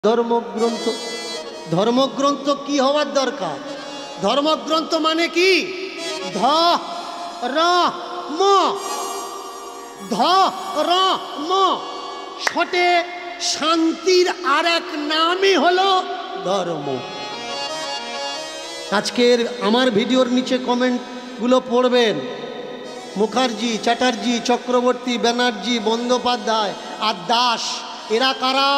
ধর্মগ্রন্থ ধর্মগ্রন্থ কি হওয়ার দরকার? ধর্মগ্রন্থ মানে কি? ধর্ম, ধর্ম ছটে শান্তির আর এক নামই হলো ধর্ম। আজকের আমার ভিডিওর নিচে কমেন্টগুলো পড়বেন। মুখার্জি, চ্যাটার্জি, চক্রবর্তী, ব্যানার্জি, বন্দ্যোপাধ্যায় আর দাস, এরা কারা?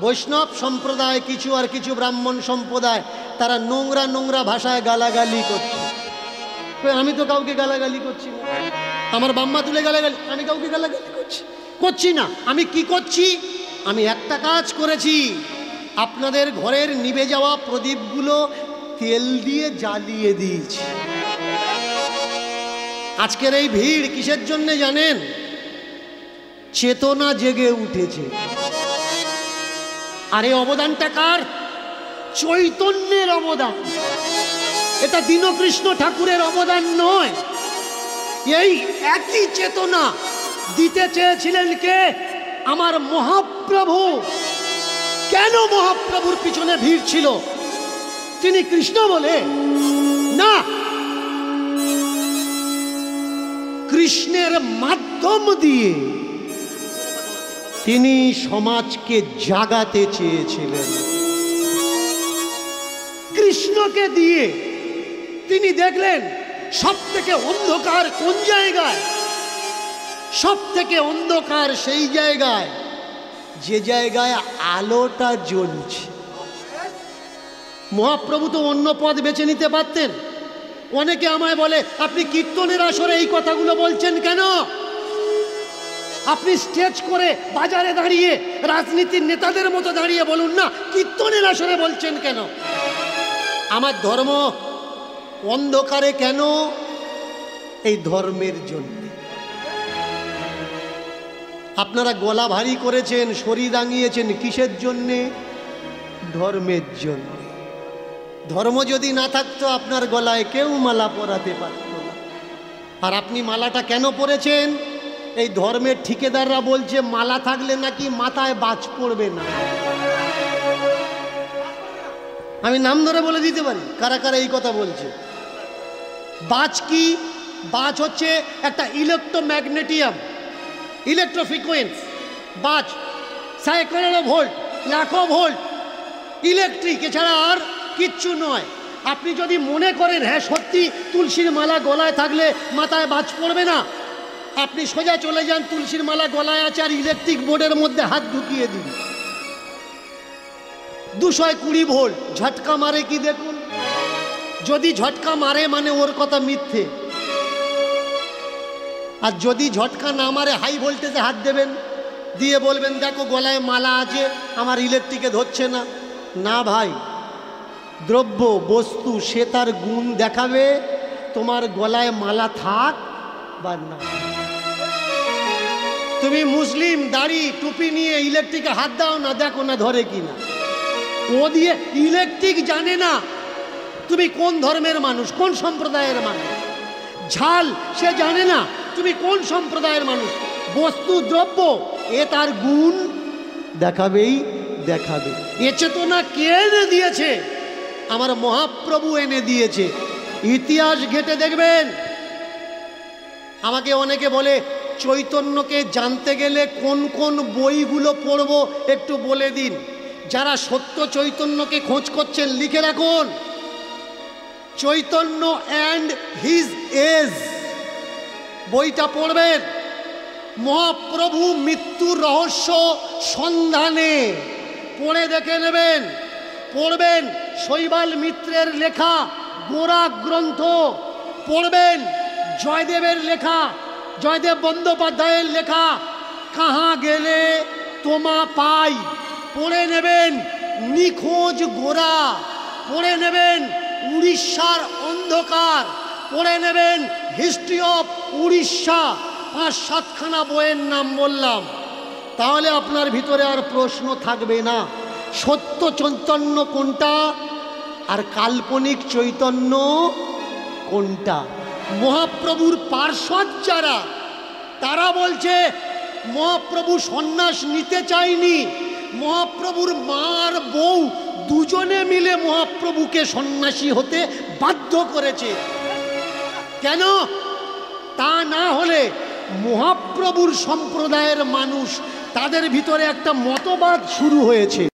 বৈষ্ণব সম্প্রদায় কিছু, আর কিছু ব্রাহ্মণ সম্প্রদায়। তারা নোংরা নোংরা ভাষায় গালাগালি করছে। আমি তো কাউকে গালাগালি করছি না, আমার বাম্মা তুলে গালাগালি, আমি কাউকে গালাগালি করছি না। আমি কি করছি? আমি একটা কাজ করেছি, আপনাদের ঘরের নিভে যাওয়া প্রদীপগুলো তেল দিয়ে জ্বালিয়ে দিয়েছি। আজকের এই ভিড় কিসের জন্য জানেন? চেতনা জেগে উঠেছে। আর এই অবদানটা কার? চৈতন্যের অবদান। এটা দীনকৃষ্ণ ঠাকুরের অবদান নয়। এই একই চেতনা দিতে চেয়েছিলেন কে? আমার মহাপ্রভু। কেন মহাপ্রভুর পিছনে ভিড় ছিল? তিনি কৃষ্ণ বলে না, কৃষ্ণের মাধ্যম দিয়ে তিনি সমাজকে জাগাতে চেয়েছিলেন। কৃষ্ণকে দিয়ে তিনি দেখলেন সব থেকে অন্ধকার কোন জায়গায়? সব থেকে অন্ধকার সেই জায়গায় যে জায়গায় আলোটা জ্বলছে। মহাপ্রভু তো অন্য পথ বেছে নিতে পারতেন। অনেকে আমায় বলে, আপনি কীর্তনের আসরে এই কথাগুলো বলছেন কেন? আপনি স্টেজ করে বাজারে দাঁড়িয়ে রাজনীতির নেতাদের মতো দাঁড়িয়ে বলুন না, কীর্তনের আসরে বলছেন কেন? আমার ধর্ম অন্ধকারে কেন? এই ধর্মের জন্য। আপনারা গলা ভারী করেছেন, শরীর দাঙিয়েছেন, কিসের জন্যে? ধর্মের জন্য। ধর্ম যদি না থাকতো আপনার গলায় কেউ মালা পরাতে পারত না। আর আপনি মালাটা কেন পরেছেন? এই ধর্মের ঠিকাদাররা বলছে মালা থাকলে নাকি মাথায় বাজ পড়বে না। আমি নাম ধরে বলে দিতে পারি কারা কারা এই কথা বলছে। বাজ কি? বাজ হচ্ছে একটা ইলেকট্রোম্যাগনেটিয়াম, ইলেকট্রোফ্রিকোয়েন্স। বাজ সাইকেলেরও ভোল্ট, লাখো ভোল্ট, ইলেকট্রিক, এছাড়া আর কিচ্ছু নয়। আপনি যদি মনে করেন হ্যাঁ সত্যি তুলসীর মালা গলায় থাকলে মাথায় বাজ পড়বে না, আপনি সোজা চলে যান, তুলসীর মালা গলায় আছে আর ইলেকট্রিক বোর্ডের মধ্যে হাত ঢুকিয়ে দিন, 220 ভোল্ট ঝটকা মারে কি দেখুন। যদি ঝটকা মারে মানে ওর কথা মিথ্যে, আর যদি ঝটকা না মারে হাই ভোল্টেজে হাত দেবেন, দিয়ে বলবেন দেখো গলায় মালা আছে, আমার ইলেকট্রিকে ধরছে না। না ভাই, দ্রব্য বস্তু সে তার গুণ দেখাবে, তোমার গলায় মালা থাক বা না। তুমি মুসলিম দাড়ি টুপি নিয়ে ইলেকট্রিকে হাত দাও না, দেখো না ধরে কিনা। ও দিয়ে ইলেকট্রিক জানে না তুমি কোন ধর্মের মানুষ, কোন সম্প্রদায়ের মানুষ। ঝাল সে জানে না তুমি কোন সম্প্রদায়ের মানুষ। বস্তু দ্রব্য এ তার গুণ দেখাবেই দেখাবে। এ চেতনা কে এনে দিয়েছে? আমার মহাপ্রভু এনে দিয়েছে। ইতিহাস ঘেঁটে দেখবেন। আমাকে অনেকে বলে চৈতন্যকে জানতে গেলে কোন কোন বইগুলো পড়বো একটু বলে দিন। যারা সত্য চৈতন্যকে খোঁজ করছেন লিখে রাখুন, চৈতন্য অ্যান্ড হিজ এজ বইটা পড়বেন। মহাপ্রভু মৃত্যুর রহস্য সন্ধানে পড়ে দেখে নেবেন। পড়বেন শৈবাল মিত্রের লেখা গোরা গ্রন্থ, পড়বেন জয়দেবের লেখা, জয়দেব বন্দ্যোপাধ্যায়ের লেখা কাহা গেলে তোমা পাই, পড়ে নেবেন নিখোঁজ গোরা, পড়ে নেবেন উড়িষ্যার অন্ধকার, পড়ে নেবেন হিস্ট্রি অফ উড়িষ্যা। 5-7খানা বইয়ের নাম বললাম, তাহলে আপনার ভিতরে আর প্রশ্ন থাকবে না সত্য চৈতন্য কোনটা আর কাল্পনিক চৈতন্য কোনটা। মহাপ্রভুর পার্ষদ যারা, তারা বলছে মহাপ্রভু সন্ন্যাস নিতে চায়নি, মহাপ্রভুর মার বউ দুজনে মিলে মহাপ্রভুকে সন্ন্যাসী হতে বাধ্য করেছে। কেন? তা না হলে মহাপ্রভুর সম্প্রদায়ের মানুষ, তাদের ভিতরে একটা মতবাদ শুরু হয়েছে।